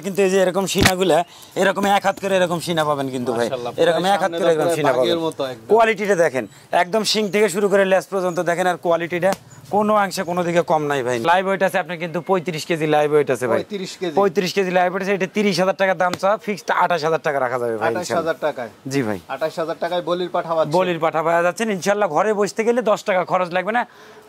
কিন্তু এই যে এরকম সিনাগুলা এরকম এক হাত করে এরকম সিনা পাবেন কিন্তু ভাই, এরকম এক হাত করে এরকম সিনা পাবেন। কোয়ালিটিটা দেখেন একদম শিং থেকে শুরু করে লেস পর্যন্ত দেখেন, আর কোয়ালিটিটা কোনো অংশে কোনো দিকে কম নাই ভাই। লাইভ ওয়েট আছে আপনার কিন্তু 35 কেজি লাইভ ওয়েট আছে ভাই, 35 কেজি লাইভ ওয়েট আছে। এটা 30,000 টাকা দাম চা, ফিক্সড 28,000 টাকা রাখা যাবে ভাই। 28,000 টাকায়? জি ভাই, 28,000 টাকায় বলির পাঠা পাচ্ছেন। বলির পাঠা পাওয়া যাচ্ছে ইনশাআল্লাহ। ঘরে বসতে গেলে 10 টাকা খরচ লাগবে না,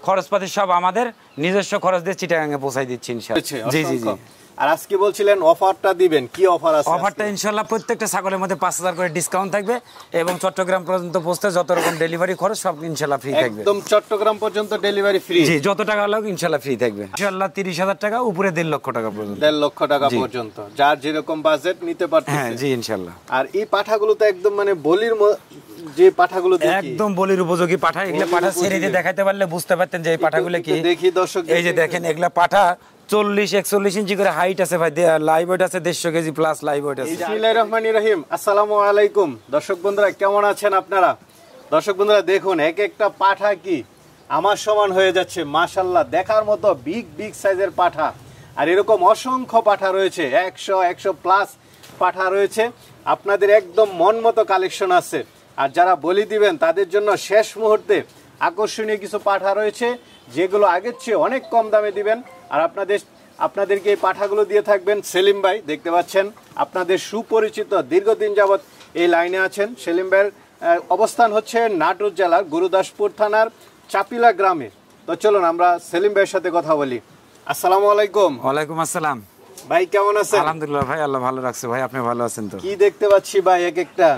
খরচপাতি সব আমাদের নিজস্ব খরচ দিয়ে চিটাগাঙ্গে পৌঁছাই দিচ্ছি ইনশাআল্লাহ। জি জি জি। আর আজকে বলছিলেন অফারটা দিবেন, কি অফার আছে? অফারটা ইনশাআল্লাহ প্রত্যেকটা ছাগলের মধ্যে 5,000 করে ডিসকাউন্ট থাকবে এবং চট্টগ্রাম পর্যন্ত পৌঁছতে যত রকম ডেলিভারি খরচ সব ইনশাআল্লাহ ফ্রি থাকবে। একদম চট্টগ্রাম পর্যন্ত ডেলিভারি ফ্রি? জি, যত টাকা লাগবে ইনশাআল্লাহ ফ্রি থাকবে ইনশাআল্লাহ। 30,000 টাকা উপরে 1.5 লক্ষ টাকা পর্যন্ত, 1.5 লক্ষ টাকা পর্যন্ত যার যেরকম বাজেট নিতে পারতেছে। হ্যাঁ জি ইনশাআল্লাহ। আর এই পাঠাগুলো তো একদম মানে বলির যে পাঠাগুলো দেখি একদম বলির উপযোগী পাঠা। এগুলা পাঠা ছেড়ে দিয়ে দেখাইতে পারলে বুঝতে পারতেন যে এই পাঠাগুলো কি। দেখি দর্শক, এই যে দেখেন এগুলা পাঠা 40-41 ইঞ্চি করে হাইট আছে ভাই, লাইভ ওয়েট আছে 150 কেজি প্লাস লাইভ ওয়েট আছে। বিসমিল্লাহির রহমানির রহিম। আসসালামু আলাইকুম দর্শক বন্ধুরা, কেমন আছেন আপনারা? দর্শক বন্ধুরা দেখুন, এক একটা পাঠা কি আমার সমান হয়ে যাচ্ছে মাশাআল্লাহ, দেখার মতো বিগ বিগ সাইজের পাঠা। আর এরকম অসংখ্য পাঠা রয়েছে, 100 প্লাস পাঠা রয়েছে। আপনাদের একদম মন মতো কালেকশন আছে। আর যারা বলি দিবেন তাদের জন্য শেষ মুহূর্তে আকর্ষণীয় কিছু পাঠা রয়েছে, যেগুলো আগের চেয়ে অনেক কম দামে দিবেন। আর আপনাদেরকে এই পাঠাগুলো দিয়ে থাকবেন সেলিম ভাই। দেখতে পাচ্ছেন আপনাদের সুপরিচিত, দীর্ঘদিন যাবৎ এই লাইনে আছেন সেলিম ভাইয়ের অবস্থান হচ্ছে নাটোর জেলার গুরুদাসপুর থানার চাপিলা গ্রামে। তো চলুন আমরা সেলিম ভাইয়ের সাথে কথা বলি। আসসালামু আলাইকুম। ওয়ালাইকুম আসসালাম ভাই, কেমন আছেন? আলহামদুলিল্লাহ ভাই, আল্লাহ ভালো রাখছে ভাই। আপনি ভালো আছেন তো? কি দেখতে পাচ্ছি ভাই এক একটা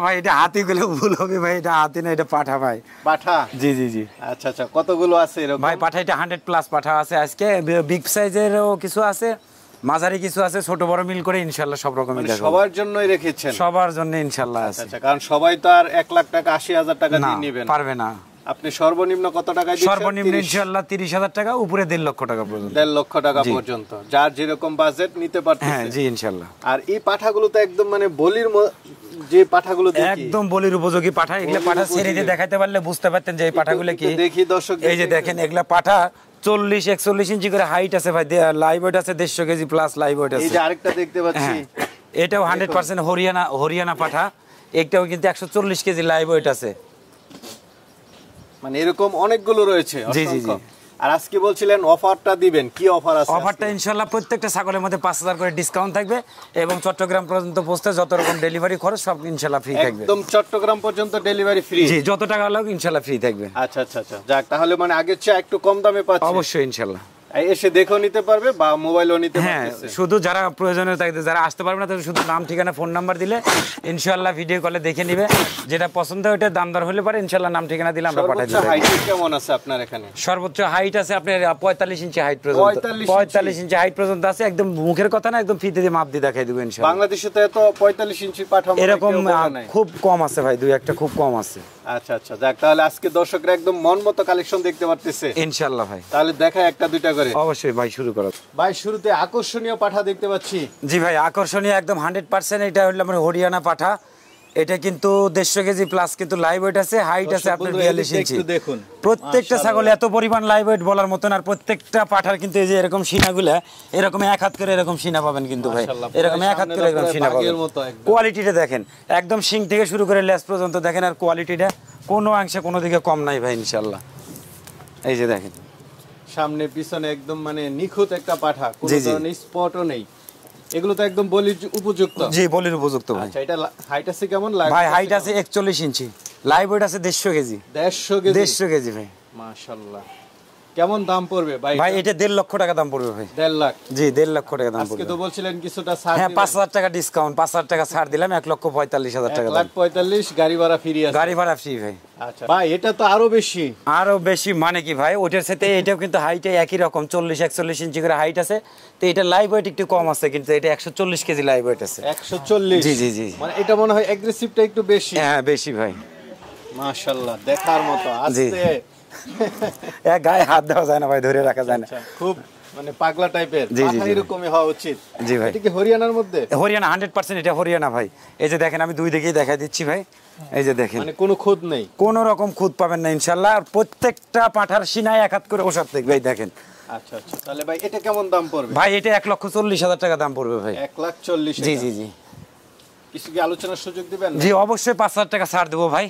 ভাই, এটা হাতি গুলো ভুল হবে ভাই, এটা হাতি না, এটা পাঠা ভাই। পাঠা? জি জি জি। আচ্ছা আচ্ছা, কতগুলো আছে এরকম ভাই পাঠা? এটা 100 প্লাস পাঠা আছে আজকে। বিগ সাইজেরও কিছু আছে, মাঝারি কিছু আছে, ছোট বড় মিল করে ইনশাআল্লাহ সব রকমই দেখাবো। সবার জন্যই রেখেছেন? সবার জন্য ইনশাআল্লাহ আছে। আচ্ছা, কারণ সবাই তো আর 1 লাখ টাকা 80,000 টাকা দিয়ে নেবেন পারবে না। আপনি সর্বনিম্ন কত টাকা দিচ্ছেন? সর্বনিম্ন ইনশাআল্লাহ 30,000 টাকা, উপরে 1.5 লক্ষ টাকা পর্যন্ত। 1.5 লক্ষ টাকা পর্যন্ত যার যেরকম বাজেট নিতে পারতেছে। হ্যাঁ জি ইনশাআল্লাহ। আর এই পাঠাগুলো তো একদম মানে বলির যে পাঠাগুলো দেখি একদম বলির উপযোগী পাঠা। এগুলা পাঠা ছেড়ে দিয়ে দেখাইতে পারলে বুঝতে পারতেন যে এই পাঠাগুলো কি। দেখি দর্শক, এই যে দেখেন এগুলা পাঠা 40-41 ইঞ্চি করে হাইট আছে ভাই, লাইভ ওয়েট আছে 150 কেজি প্লাস লাইভ ওয়েট আছে। এই যে আরেকটা দেখতে পাচ্ছি, এটাও 100% হরিয়ানা পাঠা। এটাও কিন্তু 140 কেজি লাইভ ওয়েট আছে। মানে এরকম অনেকগুলো রয়েছে। জি জি জি। আর আজকে বলছিলেন অফারটা দিবেন, কি অফার আছে? অফারটা ইনশাআল্লাহ প্রত্যেকটা ছাগলের মধ্যে 5,000 করে ডিসকাউন্ট থাকবে এবং চট্টগ্রাম পর্যন্ত পৌঁছতে যত রকম ডেলিভারি খরচ সব ইনশাআল্লাহ ফ্রি থাকবে। একদম চট্টগ্রাম পর্যন্ত ডেলিভারি ফ্রি? জি, যত টাকা লাগবে ইনশাআল্লাহ ফ্রি থাকবে। আচ্ছা আচ্ছা আচ্ছা, যাক, তাহলে মানে আগের চেয়ে একটু কম দামে পাচ্ছেন? অবশ্যই ইনশাআল্লাহ। এসে দেখেও নিতে পারবে বা মোবাইলও নিতে পারবে। হ্যাঁ, শুধু যারা প্রয়োজনীয় থাকে, যারা আসতে পারবে না তাদের শুধু নাম ঠিকানা ফোন নাম্বার দিলে ইনশাআল্লাহ ভিডিও কলে দেখে নিবে, যেটা পছন্দ হয় ওটা দাম দর হলে পারে ইনশাআল্লাহ নাম ঠিকানা দিলে আমরা পাঠিয়ে দেব। সর্বোচ্চ হাইট কেমন আছে আপনার এখানে? সর্বোচ্চ হাইট আছে আপনার 45 ইঞ্চি হাইট পর্যন্ত। 45 ইঞ্চি হাইট পর্যন্ত আছে। একদম মুখের কথা না, একদম ফিতে দিয়ে মাপ দিয়ে দেখাই দেব ইনশাআল্লাহ। বাংলাদেশে তো এত 45 ইঞ্চি পাঠা এরকম খুব কম আছে ভাই, দুই একটা খুব কম আছে। আচ্ছা আচ্ছা, যাক, তাহলে আজকে দর্শকরা একদম মন মতো কালেকশন দেখতে পারতেছে ইনশাআল্লাহ ভাই। তাহলে দেখা একটা দুইটা করে। অবশ্যই ভাই, শুরু করো ভাই। শুরুতে আকর্ষণীয় পাঠা দেখতে পাচ্ছি। জি ভাই, আকর্ষণীয় একদম 100%। এটা হলো আমার হরিয়ানা পাঠা। এটা কিন্তু 150 কেজি প্লাস কিন্তু লাইভ ওয়েট আছে, হাইট আছে আপনার 42 ইঞ্চি। দেখুন প্রত্যেকটা ছাগল এত পরিমাণ লাইভ ওয়েট বলার মতন। আর প্রত্যেকটা পাঠার কিন্তু এই যে এরকম সিনাগুলা এরকম এক হাত করে এরকম সিনা পাবেন কিন্তু ভাই, এরকম এক হাত করে এরকম সিনা পাবেন। কোয়ালিটিটা দেখেন একদম শিং থেকে শুরু করে লেস পর্যন্ত দেখেন, আর কোয়ালিটিটা কোনো অংশে কোনো দিকে কম নাই ভাই ইনশাআল্লাহ। এই যে দেখেন সামনে পিছনে একদম মানে নিখুঁত একটা পাঠা, কোনো ধরনের স্পটও নেই। এগুলো তো একদম বলির উপযুক্ত? জি, বলির উপযুক্ত ভাই। আচ্ছা, এটা হাইট আছে কেমন? ভাই হাইট আছে 41 ইঞ্চি, লাইভ ওয়েট আছে 150 কেজি। 150 কেজি ভাই, মাশাআল্লাহ। কেমন দাম পড়বে ভাই? ভাই এটা 1.5 লক্ষ টাকা দাম পড়বে ভাই। 1.5 লাখ? জি, 1.5 লক্ষ টাকা দাম পড়বে। আজকে তো বলছিলেন কিছুটা ছাড়। হ্যাঁ, 5,000 টাকা ডিসকাউন্ট, 5,000 টাকা ছাড় দিলাম, 1,45,000 টাকা। 1,45,000 গাড়ি ভাড়া ফ্রি আছে? গাড়ি ভাড়া ফ্রি ভাই। আচ্ছা ভাই, এটা তো আরো বেশি। আরো বেশি মানে কি ভাই, ওটার সাথে এটাও কিন্তু হাইটে একই রকম 40-41 ইঞ্চি করে হাইট আছে। তো এটা লাইভ ওয়েট একটু কম আছে, কিন্তু এটা 140 কেজি লাইভ ওয়েট আছে। 140? জি জি জি। মানে এটা মনে হয় অ্যাগ্রেসিভটা একটু বেশি। হ্যাঁ বেশি ভাই। মাশাআল্লাহ, দেখার মতো। আস্তে গায়ে হাত দেওয়া যায় না ভাই, ধরে রাখা যায় না। খুব মানে পাগলা টাইপের পাঠা, এরকমই হওয়া উচিত। জি ভাই। এটা কি হরিয়ানার মধ্যে? হরিয়ানা 100%। এটা হরিয়ানা ভাই। এই যে দেখেন আমি দুই দিকেই দেখাই দিচ্ছি ভাই। এই যে দেখেন মানে কোনো খুদ নেই, কোনো রকম খুদ পাবেন না ইনশাআল্লাহ। আর প্রত্যেকটা পাঠার সিনায় এক হাত করে ওষুধ থাকবে। এই দেখেন আচ্ছা আচ্ছা, তাহলে ভাই এটা কেমন দাম পড়বে? ভাই এটা 1,40,000 টাকা দাম পড়বে ভাই। 1,40,000? জি জি জি। কিছু কি আলোচনার সুযোগ দিবেন? জি অবশ্যই 5,000 টাকা ছাড় দেবো ভাই।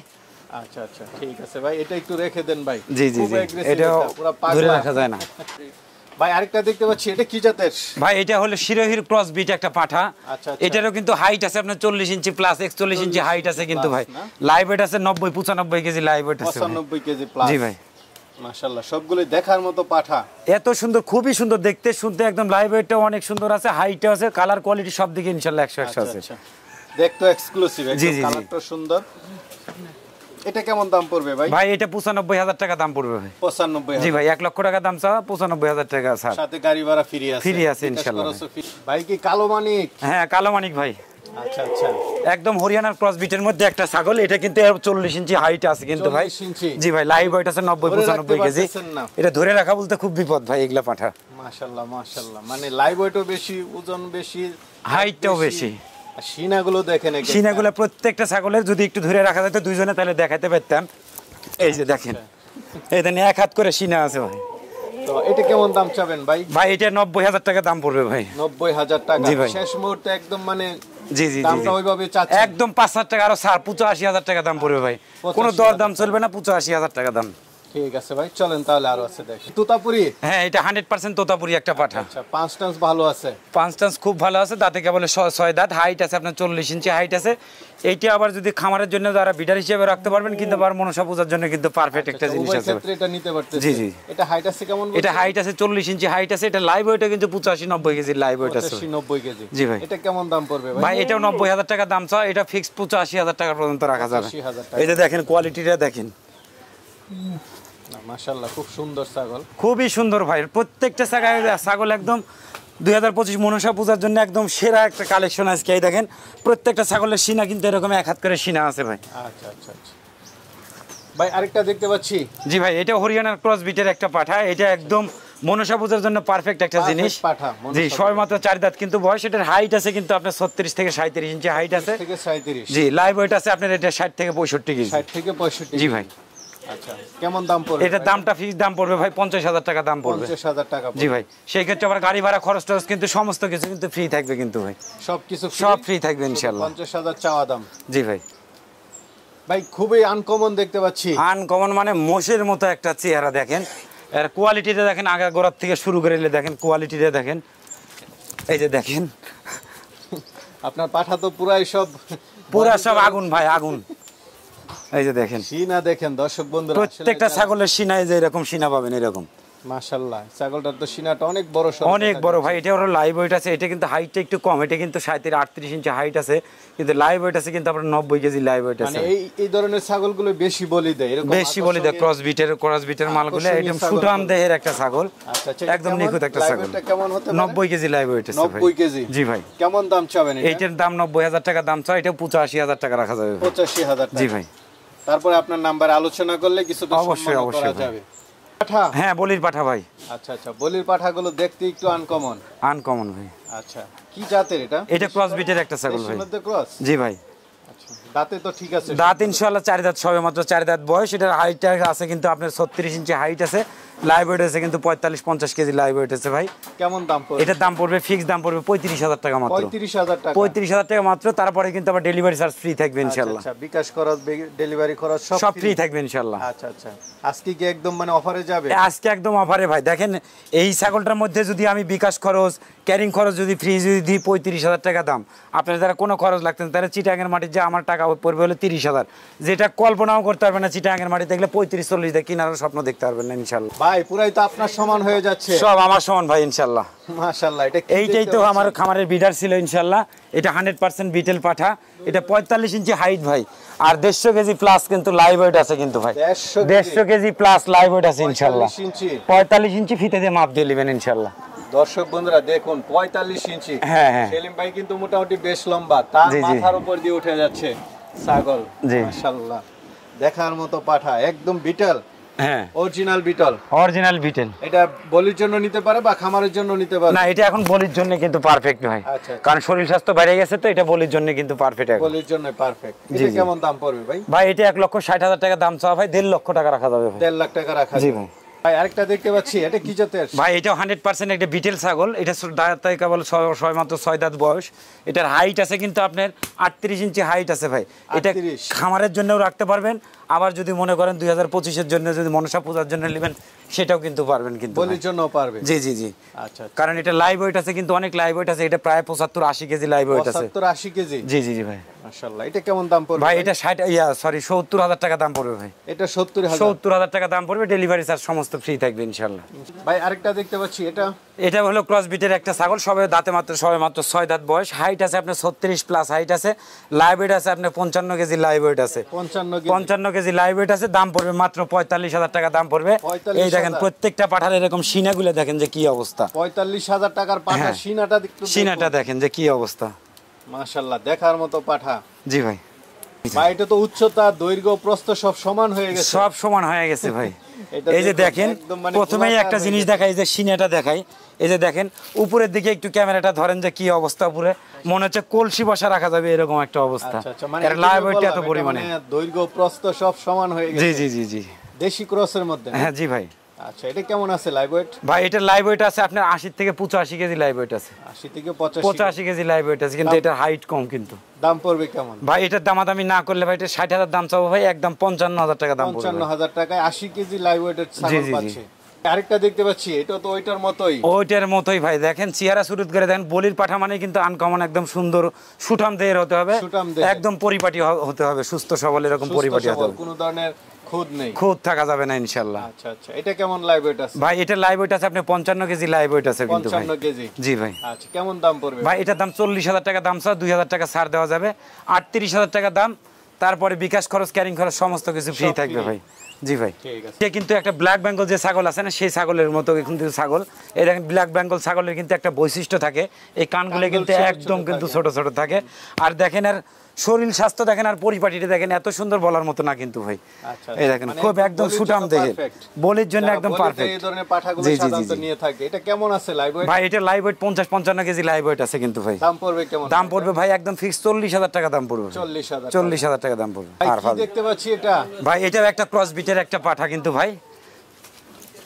আচ্ছা আচ্ছা, ঠিক আছে ভাই, এটা একটু রেখে দেন ভাই। জি জি জি, এটা ধরে রাখা যায় না ভাই। আরেকটা দেখতে পাচ্ছি, এটা কি জাতের ভাই? এটা হলো শিরোহির ক্রস বিট একটা পাঠা। আচ্ছা, এটারও কিন্তু হাইট আছে আপনার 40 ইঞ্চি প্লাস, 41 ইঞ্চি হাইট আছে কিন্তু ভাই। লাইভ ওয়েট আছে 90-95 কেজি লাইভ ওয়েট আছে। 95 কেজি প্লাস। জি ভাই, মাশাআল্লাহ, সবগুলো দেখার মতো পাঠা। এত সুন্দর, খুবই সুন্দর দেখতে, শুনতে একদম। লাইভ ওয়েটটা অনেক সুন্দর আছে, হাইটও আছে, কালার কোয়ালিটি সব দিকে ইনশাআল্লাহ 100 আছে। দেখতে এক্সক্লুসিভ, একদম কালারটা সুন্দর। এটা কেমন দাম পড়বে ভাই? ভাই এটা 95,000 টাকা দাম পড়বে ভাই। 95,000? জি ভাই, 1 লক্ষ টাকা দাম চাওয়া, 95,000 টাকা স্যার। সাথে গাড়ি ভাড়া ফ্রি আছে? ফ্রি আছে ইনশাআল্লাহ। ভাই কি কালো মানিক? হ্যাঁ কালো মানিক ভাই। আচ্ছা আচ্ছা, একদম হরিয়ানার ক্রস বিটের মধ্যে একটা ছাগল। এটা কিন্তু 40 ইঞ্চি হাইট আছে কিন্তু ভাই। জি ভাই, লাইভ ওয়েট আছে 90-95 কেজি। এটা ধরে রাখা বলতে খুব বিপদ ভাই এগুলা পাঠা। মাশাআল্লাহ মাশাআল্লাহ, মানে লাইভ ওয়েটও বেশি, ওজন বেশি, হাইটটাও বেশি। সিনাগুলো দেখেন, সিনাগুলো প্রত্যেকটা ছাগলের যদি একটু ধরে রাখা যেত দুইজনে, তাহলে দেখাতে পারতাম। এই যে দেখেন, এখানে 1 হাত করে সিনা আছে ভাই। তো এটা কেমন দাম চাবেন ভাই? ভাই এটা 90,000 টাকা দাম পড়বে ভাই। 90,000 টাকা? জি ভাই, শেষ মুহূর্তে একদম, মানে জি জি দামটা ওইভাবে চাচ্ছেন? একদম 5,000 টাকা আরো ছাড়, 85,000 টাকা দাম পড়বে ভাই। কোনো দর দাম চলবে না, 85,000 টাকা দাম। ঠিক আছে ভাই, চলেন তাহলে আরো আছে দেখেন। তোতাপুরি? হ্যাঁ এটা 100% তোতাপুরি একটা পাঠা। আচ্ছা, 5 টান্স ভালো আছে? 5 টান্স খুব ভালো আছে, দাঁতে কেবল 6 দাঁত, হাইট আছে আপনার 40 ইঞ্চি হাইট আছে। এইটা আবার যদি খামারের জন্য যারা বিডার হিসেবে রাখতে পারবেন, কিন্তু আবার মনসা পূজার জন্য কিন্তু পারফেক্ট একটা জিনিস আছে। এটা নিতে পারতেছেন? জি জি। এটা হাইট আছে কেমন? এটা হাইট আছে 40 ইঞ্চি হাইট আছে। এটা লাইভ ওয়েটও কিন্তু 85-90 কেজি লাইভ ওয়েট আছে। 85-90 কেজি? জি ভাই। এটা কেমন দাম পড়বে ভাই? ভাই এটাও 90,000 টাকা দাম চাও, এটা ফিক্সড 85,000 টাকা পর্যন্ত রাখা যাবে। 85,000 টাকা? এই যে দেখেন কোয়ালিটিটা দেখেন, মাশাআল্লাহ, খুব সুন্দর ছাগল, খুবই সুন্দর ভাই। প্রত্যেকটা ছাগল একদম 2025 মনসা পূজার জন্য একদম সেরা একটা কালেকশন আজকে। এই দেখেন প্রত্যেকটা ছাগলের সিনা কিন্তু এরকম 1 হাত করে সিনা আছে ভাই। আচ্ছা আচ্ছা আচ্ছা ভাই। আরেকটা দেখতে পাচ্ছি। জি ভাই, এটা হরিয়ানার ক্রস বিটের একটা পাঠা। এটা একদম মনসা পূজার জন্য পারফেক্ট একটা জিনিস। জি, সবেমাত্র 4 দাঁত কিন্তু বয়স। এটার হাইট আছে কিন্তু আপনার 36 থেকে 37 ইঞ্চি হাইট আছে। জি, লাইভ ওয়েট আছে আপনার এটা 60 থেকে 65 কেজি। 60 থেকে 65? জি ভাই। আচ্ছা, কেমন দাম পড়বে? এটা দামটা ফিক্স দাম পড়বে ভাই 50,000 টাকা দাম পড়বে। 50,000 টাকা? জি ভাই, সেই ক্ষেত্রে আবার গাড়ি ভাড়া খরচ টরচ কিন্তু সমস্ত কিছু কিন্তু ফ্রি থাকবে কিন্তু ভাই। সব ফ্রি থাকবে ইনশাআল্লাহ। 50,000 চাওয়া দাম? জি ভাই। ভাই খুবই আনকমন দেখতে পাচ্ছি। আনকমন মানে মোষের মতো একটা চেহারা দেখেন, এর কোয়ালিটিটা দেখেন, আগা গোড়ার থেকে শুরু করে দেখেন কোয়ালিটিটা দেখেন। এই যে দেখেন, আপনার পাঠা তো পুরাই সব আগুন ভাই, আগুন। এই যে দেখেন সিনা, দেখেন দর্শক বন্ধুরা, প্রত্যেকটা ছাগলের সিনায় যে এরকম সিনা পাবেন এরকম। মাশাআল্লাহ, ছাগলটার তো সিনাটা অনেক বড়, অনেক বড় ভাই। এটা ওর লাইভ ওয়েট আছে, এটা কিন্তু হাইটটা একটু কম, এটা কিন্তু 37-38 ইঞ্চি হাইট আছে, কিন্তু লাইভ ওয়েট আছে কিন্তু আপনার 90 কেজি লাইভ ওয়েট আছে। মানে এই ধরনের ছাগলগুলো বেশি বলি দেয়, এরকম বেশি বলি দেয়। ক্রস বিটের মালগুলো একদম সুঠাম দেহের একটা ছাগল, একদম নিখুঁত একটা ছাগল। কেমন হতে পারে? 90 কেজি লাইভ ওয়েট আছে। 90 কেজি? জি ভাই। কেমন দাম চাবেন? এইটার দাম 90,000 টাকা দাম চাই, এটা 85,000 টাকা রাখা যাবে। 85,000 টাকা? জি ভাই। তারপরে আপনার নাম্বার আলোচনা করলে কিছু অবশ্যই অবশ্যই যাবে। পাঠা? হ্যাঁ বলির পাঠা ভাই। আচ্ছা আচ্ছা, বলির পাঠাগুলো দেখতে একটু আনকমন। আনকমন ভাই। আচ্ছা, কি জাতের এটা? এটা ক্রস বিটের একটা ছাগল ভাই। ক্রস? জি ভাই। আচ্ছা, দাঁতে তো ঠিক আছে? দাঁত ইনশাআল্লাহ 4 দাঁত, সবে মাত্র 4 দাঁত বয়স। এটার হাইট আছে কিন্তু আপনার 36 ইঞ্চি হাইট আছে, লাইভ ওয়েট আছে কিন্তু 45-50 কেজি লাইভ ওয়েট আছে ভাই। কেমন দাম পড়বে? এটার দাম পড়বে ফিক্স দাম পড়বে 35,000 টাকা মাত্র। 35,000 টাকা? 35,000 টাকা মাত্র। তারপরে কিন্তু আবার ডেলিভারি চার্জ ফ্রি থাকবে ইনশাআল্লাহ। আচ্ছা, বিকাশ খরচ, ডেলিভারি খরচ সব ফ্রি থাকবে ইনশাআল্লাহ। আচ্ছা আচ্ছা, আজকে কি একদম মানে অফারে যাবে? আজকে একদম অফারে ভাই। দেখেন এই ছাগলটার মধ্যে যদি আমি বিকাশ খরচ, ক্যারিং খরচ যদি ফ্রি যদি দিই 35,000 টাকা দাম, আপনার যারা কোনো খরচ লাগতেন তারা চিটাঙের মাটির যে আমার টাকা পড়বে হলো 30,000, যেটা কল্পনাও করতে পারবেন না। চিটাঙের মাটি দেখলে 35-40 দিয়ে কেনার স্বপ্ন দেখতে পারবেন না ইনশাআল্লাহ। ভাই পুরাই তো আপনার সমান হয়ে যাচ্ছে। সব আমার সমান ভাই ইনশাআল্লাহ। মাশাআল্লাহ, এইটাই তো আমার খামারের বিডার ছিল ইনশাআল্লাহ। এটা 100% বিটেল পাঠা। এটা 45 ইঞ্চি হাইট ভাই, আর 150 কেজি প্লাস কিন্তু লাইভ ওয়েট আছে কিন্তু ভাই। 150 কেজি প্লাস লাইভ ওয়েট আছে ইনশাআল্লাহ। 45 ইঞ্চি ফিতে দিয়ে মাপ দিয়ে নেবেন ইনশাআল্লাহ। দর্শক বন্ধুরা দেখুন, 45 ইঞ্চি। হ্যাঁ হ্যাঁ, সেলিম ভাই কিন্তু মোটামুটি বেশ লম্বা, তার মাথার উপর দিয়ে উঠে যাচ্ছে ছাগল। মাশাআল্লাহ, দেখার মতো পাঠা, একদম বিটল। হ্যাঁ, অরিজিনাল বিটল, অরিজিনাল বিটেল। এটা বলির জন্য নিতে পারে বা খামারের জন্য নিতে পারে? না, এটা এখন বলির জন্য কিন্তু পারফেক্ট ভাই। কারণ শরীর স্বাস্থ্য বেড়ে গেছে, তো এটা বলির জন্য কিন্তু পারফেক্ট। বলির জন্য পারফেক্ট। এটা কেমন দাম পড়বে ভাই? ভাই এটা 1,60,000 টাকা দাম চাওয়া ভাই, 1.5 লক্ষ টাকা রাখা যাবে ভাই। 1.5 লাখ টাকা রাখা যাবে? জি ভাই। ভাই আরেকটা দেখতে পাচ্ছি, এটা কি জাতের? ভাই এটা 100% একটা বিটেল ছাগল। এটা দাঁত কেবল মাত্র 6 দাঁত বয়স। এটার হাইট আছে কিন্তু আপনার 38 ইঞ্চি হাইট আছে ভাই। এটা খামারের জন্যও রাখতে পারবেন, আবার যদি মনে করেন 2025 এর জন্য যদি মনসা পূজার জন্য নেবেন সেটাও কিন্তু পারবেন, কিন্তু বলির জন্য পারবে। জি জি জি। আচ্ছা, কারণ এটা লাইভ ওয়েট আছে, কিন্তু অনেক লাইভ ওয়েট আছে। এটা প্রায় 75-80 কেজি লাইভ ওয়েট আছে। 75-80 কেজি? জি জি জি ভাই। মাশাআল্লাহ। এটা কেমন দাম পড়বে ভাই? এটা 70,000 টাকা দাম পড়বে ভাই। এটা 70,000 টাকা দাম পড়বে, ডেলিভারি চার্জ সমস্ত ফ্রি থাকবে ইনশাআল্লাহ। ভাই আরেকটা দেখতে পাচ্ছি, এটা হলো ক্রস বিটের একটা ছাগল, সবে মাত্র 6 দাঁত বয়স। হাইট আছে আপনার 36 প্লাস হাইট আছে। লাইভ ওয়েট আছে আপনার 55 কেজি লাইভ ওয়েট আছে। 55 কেজি লাইভ ওয়েট আছে। দাম পড়বে মাত্র 45,000 টাকা দাম পড়বে। এই দেখেন প্রত্যেকটা পাঠার এরকম সিনাগুলো দেখেন যে কি অবস্থা। 45,000 টাকার পাঠা। সিনাটা দেখেন যে কি অবস্থা। মাশাআল্লাহ, দেখার মতো পাঠা। জি ভাই। ভাই এটা তো উচ্চতা, দৈর্ঘ্য, প্রস্থ সব সমান হয়ে গেছে। সব সমান হয়ে গেছে ভাই। এই যে দেখেন, প্রথমেই একটা জিনিস দেখাই, যে সিনাটা দেখাই। এই যে দেখেন উপরের দিকে একটু ক্যামেরাটা ধরেন যে কি অবস্থা, উপরে মনে হচ্ছে কলসি বসা রাখা যাবে এরকম একটা অবস্থা। এর লাইভ ওয়েট এত পরিমাণে, দৈর্ঘ্য প্রস্থ সব সমান হয়ে গেছে। জি জি জি জি। দেশি ক্রসের মধ্যে? হ্যাঁ জি ভাই। আচ্ছা, এটা কেমন আছে লাইভ ওয়েট? ভাই এটা লাইভ ওয়েট আছে আপনার 80 থেকে 85 কেজি লাইভ ওয়েট আছে। 80 থেকে 85 কেজি লাইভ ওয়েট আছে, কিন্তু এটার হাইট কম। কিন্তু দাম পড়বে কেমন ভাই? এটার দামাদামি না করলে ভাই এটা 60,000 দাম চাবো ভাই, একদম 55,000 টাকা দাম পড়বে। 55,000 টাকায় 80 কেজি লাইভ ওয়েটের ছাগল পাচ্ছে। আরেকটা দেখতে পাচ্ছি, এটা তো ওইটার মতোই ভাই। দেখেন চেহারা শুরু করে দেখেন, বলির পাঠা মানে কিন্তু আনকমন, একদম সুন্দর সুঠাম দেহের হতে হবে, একদম পরিপাটি হতে হবে, সুস্থ সবল এরকম পরিপাটি হতে হবে, কোনো ধরনের খুদ থাকা যাবে না ইনশাআল্লাহ। আচ্ছা আচ্ছা, এটা কেমন লাইভ ওয়েট আছে ভাই? এটা লাইভ ওয়েট আছে আপনি 55 কেজি লাইভ ওয়েট আছে কিন্তু ভাই। 55 কেজি? জি ভাই। আচ্ছা, কেমন দাম পড়বে ভাই? এটার দাম 40,000 টাকা দাম, 2,000 টাকা ছাড় দেওয়া যাবে। 38,000 টাকা দাম, তারপরে বিকাশ খরচ, ক্যারিং খরচ সমস্ত কিছু ফ্রি থাকবে ভাই। জি ভাই। এটা কিন্তু একটা ব্ল্যাক বেঙ্গল যে ছাগল আছে না, সেই ছাগলের মতো কিন্তু ছাগল। এই দেখেন ব্ল্যাক বেঙ্গল ছাগলের কিন্তু একটা বৈশিষ্ট্য থাকে, এই কানগুলো কিন্তু একদম কিন্তু ছোট ছোট থাকে। আর দেখেন আর শরীর স্বাস্থ্য দেখেন, আর পরিপাটিটা দেখেন, এত সুন্দর বলার মতো না কিন্তু ভাই। এই দেখেন খুব একদম সুঠাম দেখে, বলির জন্য একদম পারফেক্ট। এই ধরনের পাঠাগুলো সাধারণত নিয়ে থাকে। এটা কেমন আছে লাইভ ওয়েট? ভাই এটা live weight 50-55 KG live weight আছে কিন্তু ভাই। দাম পড়বে কেমন? দাম পড়বে ভাই একদম ফিক্স 40,000 টাকা দাম পড়বে। 40,000 টাকা দাম পড়বে। আর কি দেখতে পাচ্ছি এটা? ভাই এটাও একটা ক্রস বিটের একটা পাঠা কিন্তু ভাই।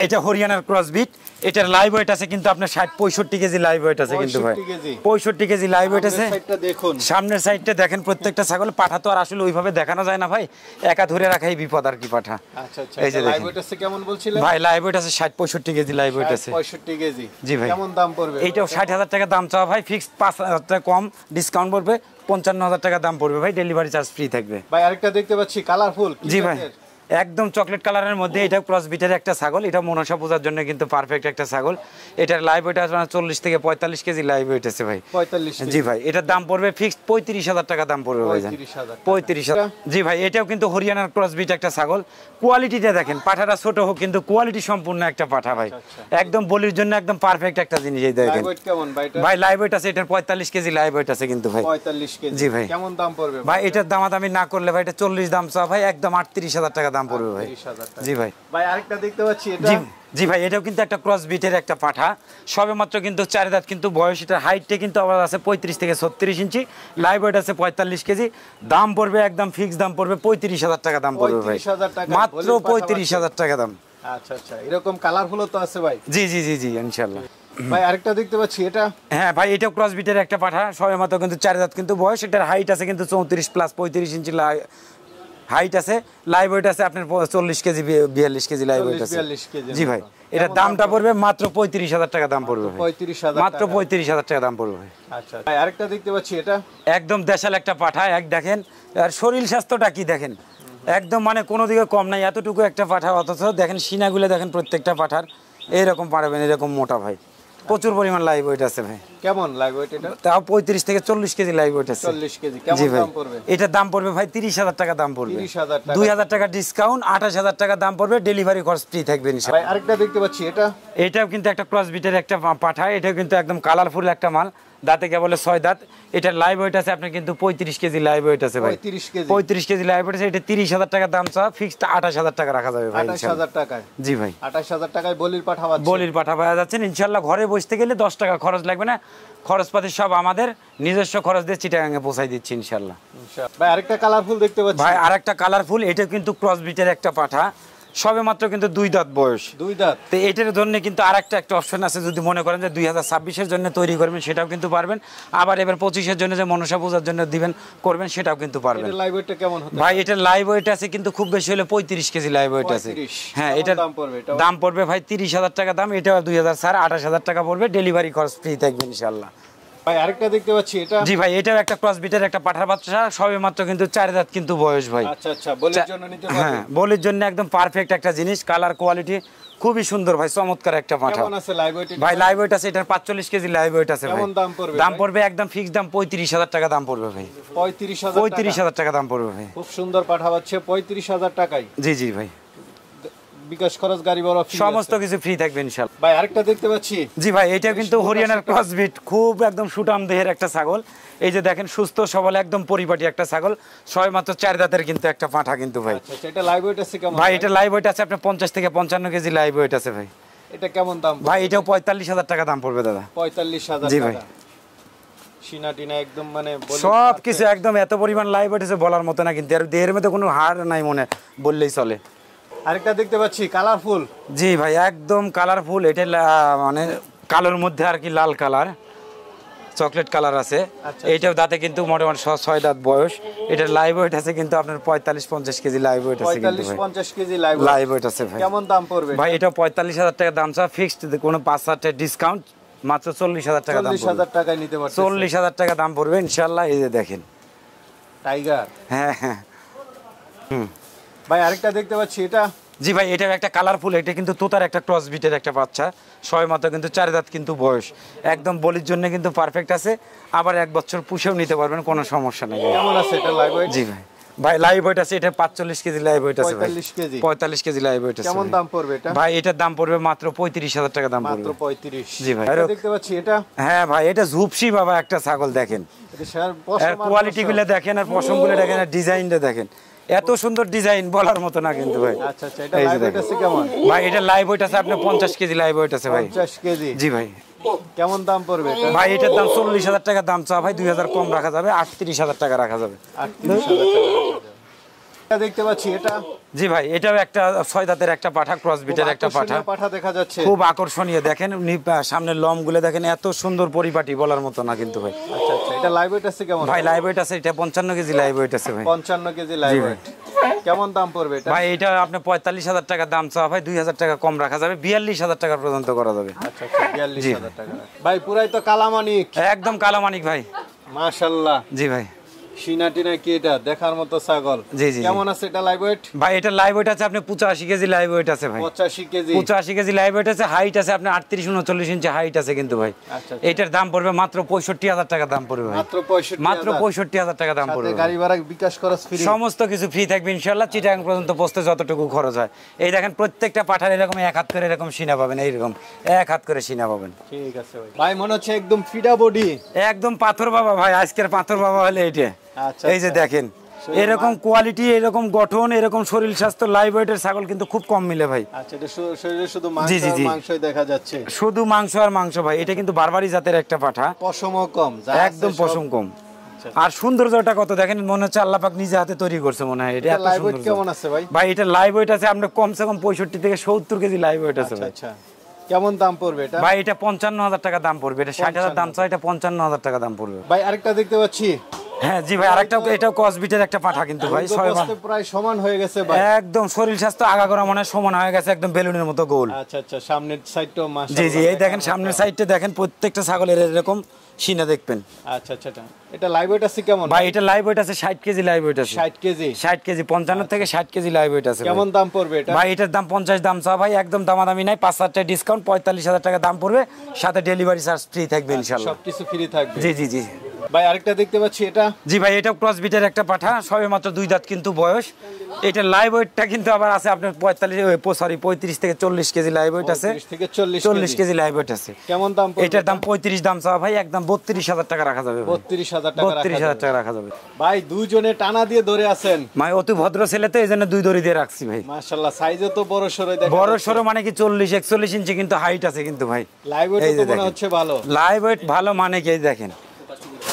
এটা হরিয়ানার ক্রস বিট। এটার লাইভ ওয়েট আছে কিন্তু আপনার 60-65 কেজি লাইভ ওয়েট আছে কিন্তু ভাই। 65 কেজি লাইভ ওয়েট আছে। সামনের সাইডটা দেখেন, প্রত্যেকটা ছাগল। পাঠা তো আর আসলে ওইভাবে দেখানো যায় না ভাই, একা ধরে রাখাই বিপদ আর কি পাঠা। আচ্ছা আচ্ছা, এই যে লাইভ ওয়েট আছে কেমন বলছিলেন ভাই? লাইভ ওয়েট আছে 60-65 কেজি লাইভ ওয়েট আছে। 65 কেজি? জি ভাই। কেমন দাম পড়বে? এইটাও 60,000 টাকা দাম চাওয়া ভাই, ফিক্স 5,000 টাকা কম ডিসকাউন্ট পড়বে, 55,000 টাকা দাম পড়বে ভাই, ডেলিভারি চার্জ ফ্রি থাকবে ভাই। আরেকটা দেখতে পাচ্ছি কালারফুল। জি ভাই, একদম চকলেট কালারের মধ্যে। এটা ক্রস বিটের একটা ছাগল। এটা মনসা পূজার জন্য কিন্তু পারফেক্ট একটা ছাগল। এটার লাইভ ওয়েট আছে 40 থেকে 45 কেজি লাইভ ওয়েট আছে ভাই। 45? জি ভাই। এটার দাম পড়বে ফিক্সড 35,000 টাকা দাম পড়বে ভাই। 35,000? জি ভাই। এটাও কিন্তু হরিয়ানার ক্রস বিট একটা ছাগল। কোয়ালিটিটা দেখেন, পাঠাটা ছোট হোক কিন্তু কোয়ালিটি সম্পূর্ণ একটা পাঠা ভাই, একদম বলির জন্য একদম পারফেক্ট একটা জিনিস। এই দেখেন ভাই, লাইভ ওয়েট আছে এটার 45 কেজি লাইভ ওয়েট আছে কিন্তু ভাই। 45 কেজি? জি ভাই। কেমন দাম পড়বে ভাই? এটার দামাদামি না করলে ভাই, এটা 40 দাম চাওয়া ভাই, একদম 38,000 টাকা দাম পড়বে ভাই। জি ভাই। ভাই আরেকটা দেখতে পাচ্ছি, এটা? জি ভাই, এটাও কিন্তু একটা ক্রস বিটের একটা পাঠা, সবেমাত্র কিন্তু 4 দাঁত কিন্তু বয়স। এটার হাইটটা কিন্তু আবার আছে 35 থেকে 36 ইঞ্চি, লাইভ ওয়েট আছে 45 কেজি। দাম পড়বে একদম ফিক্স দাম পড়বে 35,000 টাকা দাম পড়বে ভাই, মাত্র 35,000 টাকা দাম। আচ্ছা আচ্ছা, এরকম কালারফুল তো আছে ভাই? জি জি জি জি ইনশাআল্লাহ। ভাই আরেকটা দেখতে পাচ্ছি, এটা? হ্যাঁ ভাই, এটাও ক্রস বিটের একটা পাঠা, সবেমাত্র কিন্তু 4 দাঁত কিন্তু বয়স। এটার হাইট আছে কিন্তু 34 প্লাস 35 ইঞ্চি হাইট আছে। লাইভ ওয়েট আছে আপনার 40 কেজি 42 কেজি লাইভ ওয়েট আছে। জি ভাই। এটার দামটা পড়বে মাত্র 35,000 টাকা দাম পড়বে, মাত্র 35,000 টাকা দাম পড়বে। আচ্ছা ভাই, আরেকটা দেখতে পাচ্ছি, এটা? একদম দেশাল একটা পাঠা। এক দেখেন আর শরীর স্বাস্থ্যটা কি দেখেন, একদম মানে কোনো দিকে কম নাই, এতটুকু একটা পাঠা। অথচ দেখেন সিনাগুলো দেখেন, প্রত্যেকটা পাঠার এইরকম পারবেন, এরকম মোটা ভাই, প্রচুর পরিমাণ লাইভ ওয়েট আছে ভাই। কেমন লাইভ ওয়েট এটা? তাও 35 থেকে 40 কেজি লাইভ ওয়েট আছে। 40 কেজি? কেমন দাম পড়বে? এটার দাম পড়বে ভাই 30,000 টাকা দাম পড়বে। 30,000 টাকা? 2,000 টাকা ডিসকাউন্ট, 28,000 টাকা দাম পড়বে, ডেলিভারি খরচ ফ্রি থাকবে ইনশাআল্লাহ। ভাই আরেকটা দেখতে পাচ্ছি, এটা? এটাও কিন্তু একটা ক্রস বিটের একটা পাঠা। এটাও কিন্তু একদম কালারফুল একটা মাল, দাঁতে কেবল 6 দাঁত। এটার লাইভ ওয়েট আছে আপনার কিন্তু 35 কেজি লাইভ ওয়েট আছে ভাই। 35 কেজি লাইভ ওয়েট আছে। এটা 30,000 টাকা দাম চা, ফিক্সড 28,000 টাকা রাখা যাবে ভাই। 28,000 টাকায়? জি ভাই। 28,000 টাকায় বলির পাঠা? বলির পাঠা পাওয়া যাচ্ছে ইনশাআল্লাহ। ঘরে বসতে গেলে 10 টাকা খরচ লাগবে না, খরচপাতি সব আমাদের নিজস্ব খরচ দিয়ে চিটাগাঙ্গে পৌঁছাই দিচ্ছি ইনশাআল্লাহ। ভাই আরেকটা কালারফুল দেখতে পাচ্ছি। ভাই আরেকটা কালারফুল, এটা কিন্তু ক্রস বিটের একটা পাঠা। সবে মাত্র কিন্তু 2 দাঁত বয়স। 2 দাঁত। তো এটার জন্য কিন্তু আরেকটা অপশন আছে, যদি মনে করেন যে 2026 এর জন্য তৈরি করবেন সেটাও কিন্তু পারবেন, আবার এবার 25 এর জন্য যে মনসা পূজার জন্য দিবেন করবেন সেটাও কিন্তু পারবেন। এটা লাইভ ওয়েটটা কেমন হতে ভাই? এটা লাইভ ওয়েট আছে কিন্তু খুব বেশি হলে 35 কেজি লাইভ ওয়েট আছে। হ্যাঁ, এটার দাম পড়বে ভাই 30,000 টাকা দাম। এটা 28,000 টাকা পড়বে, ডেলিভারি খরচ ফ্রি থাকবে ইনশাআল্লাহ। ভাই আরেকটা দেখতে পাচ্ছি, এটা জি ভাই, এটাও একটা ক্রস বিটের একটা পাঠার বাচ্চা, সবে মাত্র কিন্তু 4 দাঁত কিন্তু বয়স ভাই। আচ্ছা আচ্ছা, বলির জন্য নিতে পারবে? হ্যাঁ, বলির জন্য একদম পারফেক্ট একটা জিনিস, কালার কোয়ালিটি খুবই সুন্দর ভাই, চমৎকার একটা পাঠা। কেমন আছে লাইভ ওয়েট? ভাই লাইভ ওয়েট আছে এটার 45 কেজি লাইভ ওয়েট আছে ভাই। কেমন দাম পড়বে? দাম পড়বে একদম ফিক্স দাম 35,000 টাকা দাম পড়বে ভাই। 35,000 টাকা দাম পড়বে ভাই। খুব সুন্দর পাঠা পাচ্ছে 35,000 টাকায়। জি জি ভাই, বিকাশ খরচ, গাড়ি ভাড়া ফ্রি, সমস্ত কিছু ফ্রি থাকবে ইনশাআল্লাহ। ভাই আরেকটা দেখতে পাচ্ছি। জি ভাই, এটা কিন্তু হরিয়ানার ক্রস বিট, খুব একদম সুটাম দেহের একটা ছাগল। এই যে দেখেন, সুস্থ সবল একদম পরিপাটি একটা ছাগল, সবে মাত্র 4 দাঁতের কিন্তু একটা পাঠা কিন্তু ভাই। আচ্ছা, এটা লাইভ ওয়েট আছে কেমন ভাই? এটা লাইভ ওয়েট আছে আপনার 50 থেকে 55 কেজি লাইভ ওয়েট আছে ভাই। এটা কেমন দাম ভাই? এটাও 45,000 টাকা দাম পড়বে দাদা। 45,000 জি টাকা। ভাই, সিনা টিনা একদম মানে সব কিছু একদম এত পরিমাণ লাইভ ওয়েট আছে বলার মতো না, কিন্তু এর দেহের মধ্যে কোনো হাড় নাই মনে বললেই চলে। আরেকটা দেখতে পাচ্ছি কালারফুল। জি ভাই, একদম কালারফুল। এটা মানে কালোর মধ্যে আর কি লাল কালার, চকলেট কালার আছে। এইটাও দাঁতে কিন্তু মোটামুটি 6 দাঁত বয়স। এটার লাইভ ওয়েট আছে কিন্তু আপনার 45-50 কেজি লাইভ ওয়েট আছে কিন্তু ভাই। 45-50 কেজি লাইভ ওয়েট আছে ভাই। কেমন দাম পড়বে ভাই? এটা 45,000 টাকা দাম, সব ফিক্সড, কোনো 5,000 টাকা ডিসকাউন্ট, মাত্র 40,000 টাকা দাম পড়বে। 40,000 টাকায় নিতে পারছেন। 40,000 টাকা দাম পড়বে ইনশাআল্লাহ। এই যে দেখেন টাইগার। হ্যাঁ হ্যাঁ। ভাই আরেকটা দেখতে পাচ্ছি, এটা জি ভাই, এটা একটা কালারফুল, এটা কিন্তু তোতার একটা ক্রস বিটের একটা বাচ্চা, সবে মাত্র কিন্তু 4 দাঁত কিন্তু বয়স, একদম বলির জন্য কিন্তু পারফেক্ট আছে, আবার 1 বছর পুষেও নিতে পারবেন, কোনো সমস্যা নেই। কেমন আছে এটা লাইভ ওয়েট? জি ভাই, ভাই লাইভ ওয়েট আছে এটা 45 কেজি লাইভ ওয়েট আছে ভাই। 45 কেজি লাইভ ওয়েট আছে। কেমন দাম পড়বে এটা? ভাই এটার দাম পড়বে মাত্র 35,000 টাকা দাম পড়বে। মাত্র 35। জি ভাই, দেখতে পাচ্ছি এটা। হ্যাঁ ভাই, এটা ঝুপসি বাবা একটা ছাগল, দেখেন এর কোয়ালিটি গুলো দেখেন, আর পশম গুলো দেখেন, আর ডিজাইনটা দেখেন, এত সুন্দর ডিজাইন বলার মতো না কিন্তু ভাই। আচ্ছা আচ্ছা, এটা লাইভ ওয়েট আছে কেমন? ভাই এটা লাইভ ওয়েট আছে আপনার 50 কেজি লাইভ ওয়েট আছে ভাই। 50 কেজি। জি ভাই। কেমন দাম পড়বে এটা? ভাই এটার দাম 40,000 টাকা দাম চা ভাই, 2,000 কম রাখা যাবে, 38,000 টাকা রাখা যাবে। 38,000 টাকা। এটা দেখতে পাচ্ছি, এটা জি ভাই, এটাও একটা 6 দাঁতের একটা পাঠা, ক্রস বিটের একটা পাঠা, পাঠা দেখা যাচ্ছে, খুব আকর্ষণীয়। দেখেন সামনের লম গুলো দেখেন, এত সুন্দর পরিপাটি বলার মতো না কিন্তু ভাই। আচ্ছা আচ্ছা, এটা লাইভ ওয়েট আছে কেমন? ভাই লাইভ ওয়েট আছে এটা 55 কেজি লাইভ ওয়েট আছে ভাই। 55 কেজি লাইভ ওয়েট। কেমন দাম পড়বে এটা? ভাই এটা আপনি 45,000 টাকা দাম চা ভাই, 2,000 টাকা কম রাখা যাবে, 42,000 টাকা পর্যন্ত করা যাবে। আচ্ছা আচ্ছা, 42,000 টাকা। ভাই পুরাই তো কালামানিক, একদম কালামানিক ভাই, মাশাআল্লাহ। জি ভাই, সিনা টিনা কি এটা দেখার মতো ছাগল। জি জি। কেমন আছে এটা লাইভ ওয়েট? ভাই এটা লাইভ ওয়েট আছে আপনি 85 কেজি লাইভ ওয়েট আছে ভাই। 85 কেজি। 85 কেজি লাইভ ওয়েট আছে, হাইট আছে আপনার 38-39 ইঞ্চি হাইট আছে কিন্তু ভাই। আচ্ছা, এটার দাম পড়বে মাত্র 65,000 টাকা দাম পড়বে ভাই। মাত্র 65,000। মাত্র 65,000 টাকা দাম পড়বে। সাথে গাড়ি ভাড়া, বিকাশ খরচ ফ্রি, সমস্ত কিছু ফ্রি থাকবে ইনশাআল্লাহ। চিটাগাং পর্যন্ত পৌঁছতে যতটুকু খরচ হয়। এই দেখেন প্রত্যেকটা পাঠার এরকম 1 হাত করে এরকম সিনা পাবেন, এইরকম 1 হাত করে সিনা পাবেন। ঠিক আছে ভাই। ভাই মনে হচ্ছে একদম ফিডা বডি, একদম পাথর বাবা ভাই, আজকের পাথর বাবা হলে এইটা। আচ্ছা, এই যে দেখেন, এরকম কোয়ালিটি, এরকম গঠন, এরকম শরীর স্বাস্থ্য লাইভ ওয়েটের ছাগল কিন্তু খুব কম মিলে ভাই। আচ্ছা, এটা শরীরে শুধু মাংস জি জি জি, মাংসই দেখা যাচ্ছে, শুধু মাংস আর মাংস ভাই। এটা কিন্তু বারবারি জাতের একটা পাঠা, পশমও কম, একদম পশম কম। আর সৌন্দর্যটা কত দেখেন, মনে হচ্ছে আল্লাহ পাক নিজে হাতে তৈরি করছে মনে হয়। এটা এত সুন্দর। কেমন আছে ভাই? ভাই এটা লাইভ ওয়েট আছে আপনার কমসে কম 65 থেকে 70 কেজি লাইভ ওয়েট আছে ভাই। আচ্ছা, কেমন দাম পড়বে এটা? ভাই এটা 55,000 টাকা দাম পড়বে। এটা 60,000 দাম চাই, এটা 55,000 টাকা দাম পড়বে ভাই। আরেকটা দেখতে পাচ্ছি। হ্যাঁ জি ভাই, আরেকটা, এটাও কসবিটের একটা পাঠা কিন্তু ভাই, প্রায় সমান হয়ে গেছে ভাই, একদম শরীর স্বাস্থ্য আগাগোড়া মনে সমান হয়ে গেছে, একদম বেলুনের মতো গোল। আচ্ছা আচ্ছা, সামনের সাইডটাও মাশাআল্লাহ। জি জি, এই দেখেন সামনের সাইডটা দেখেন, প্রত্যেকটা ছাগলের এরকম সিনা দেখবেন। আচ্ছা আচ্ছা, এটা লাইভ ওয়েট আছে কেমন ভাই? এটা লাইভ ওয়েট আছে 60 কেজি লাইভ ওয়েট আছে। 60 কেজি। 60 কেজি, 55 থেকে 60 কেজি লাইভ ওয়েট আছে। কেমন দাম পড়বে এটা? ভাই এটার দাম 50 দাম চা ভাই, একদম দামাদামি নাই, 5,000 টাকা ডিসকাউন্ট, 45,000 টাকা দাম পড়বে, সাথে ডেলিভারি চার্জ ফ্রি থাকবে ইনশাআল্লাহ। সবকিছু ফ্রি থাকবে। জি জি জি। ভাই আরেকটা দেখতে পাচ্ছি, এটা জি ভাই, এটা ক্রস বিটের একটা পাঠা, সবে মাত্র 2 দাঁত কিন্তু বয়স। এটা লাইভ ওয়েটটা কিন্তু আবার আছে আপনার 35 থেকে 40 কেজি লাইভ ওয়েট আছে, 35 থেকে 40 কেজি লাইভ ওয়েট আছে। কেমন দাম পড়বে? এটার দাম 35 দাম চাওয়া ভাই, একদম 32,000 টাকা রাখা যাবে। 32,000 টাকা 32,000 টাকা রাখা যাবে ভাই। দুইজনে টানা দিয়ে ধরে আছেন ভাই, অতি ভদ্র ছেলে তো, এই জন্য 2 দড়ি দিয়ে রাখছি ভাই। মাশাআল্লাহ, সাইজও তো বড় সরই দেখা, বড় সরো মানে কি 40-41 ইঞ্চি কিন্তু হাইট আছে কিন্তু ভাই। লাইভ ওয়েট তো মনে হচ্ছে ভালো। লাইভ ওয়েট ভালো মানে কি, দেখেন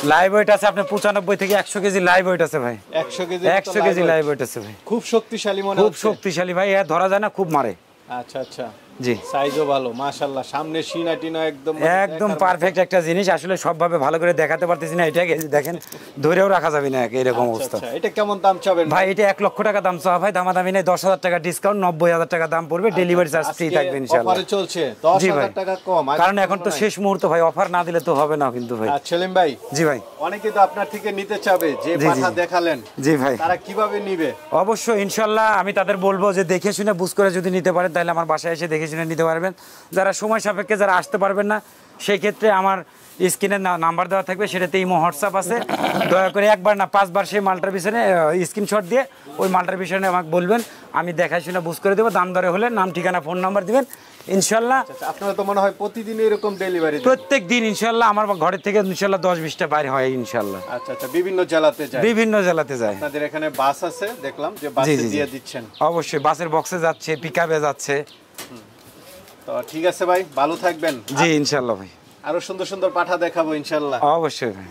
লাইভ ওয়েট আছে আপনার 95 থেকে 100 কেজি লাইভ ওয়েট আছে ভাই। 100 কেজি 100 কেজি লাইভ ওয়েট আছে ভাই। খুব শক্তিশালী মনে খুব হচ্ছে। শক্তিশালী ভাই, এ ধরা যায় না, খুব মারে। আচ্ছা আচ্ছা, জি সাইজও ভালো মাশাআল্লাহ, সামনে সিনা টিনা একদম একদম পারফেক্ট একটা জিনিস। আসলে সবভাবে ভালো করে দেখাতে পারতেছি না, এটাকে দেখেন ধরেও রাখা যাবে না এরকম অবস্থা। আচ্ছা, এটা কেমন দাম চাবেন ভাই? এটা 1 লক্ষ টাকা দাম চাওয়া ভাই, দামাদামি নেই, 10,000 টাকা ডিসকাউন্ট, 90,000 টাকা দাম পড়বে, ডেলিভারি চার্জ ফ্রি থাকবে ইনশাআল্লাহ। অফারে চলছে 10,000 টাকা কম, কারণ এখন তো শেষ মুহূর্ত ভাই, অফার না দিলে তো হবে না কিন্তু ভাই। আচ্ছা সেলিম ভাই, জি ভাই। অনেকে তো আপনার থেকে নিতে চাবে, যে জি, পাঠা জি। দেখালেন জি ভাই, তারা কিভাবে নিবে? অবশ্যই ইনশাল্লাহ আমি তাদের বলবো যে দেখে শুনে বুঝ করে যদি নিতে পারেন তাহলে আমার বাসায় এসে দেখে শুনে নিতে পারবেন। যারা সময় সাপেক্ষে যারা আসতে পারবেন না, সেই ক্ষেত্রে আমার স্ক্রিনে নাম্বার দেওয়া থাকবে, সেটাতে ইমো হোয়াটসঅ্যাপ আছে, দয়া করে একবার না 5 বার সেই মালটার পিছনে স্ক্রিনশট দিয়ে ওই মালটার পিছনে আমাকে বলবেন, আমি দেখাই শুনে বুঝ করে দেবো। দাম দরে হলে নাম ঠিকানা ফোন নাম্বার দিবেন ইনশাল্লাহ। আচ্ছা, আপনারা তো মনে হয় প্রতিদিন এরকম ডেলিভারি দেন? প্রত্যেক দিন ইনশাল্লাহ আমার ঘরের থেকে ইনশাল্লাহ 10-20টা বাইরে হয় ইনশাল্লাহ। আচ্ছা আচ্ছা, বিভিন্ন জেলাতে যায়? বিভিন্ন জেলাতে যায়। আপনাদের এখানে বাস আছে দেখলাম, যে বাসে দিয়ে দিচ্ছেন? অবশ্যই বাসের বক্সে যাচ্ছে, পিকআপে যাচ্ছে। তো ঠিক আছে ভাই, ভালো থাকবেন। জি ইনশাল্লাহ ভাই, আরো সুন্দর সুন্দর পাঠা দেখাবো ইনশাল্লাহ। অবশ্যই ভাই।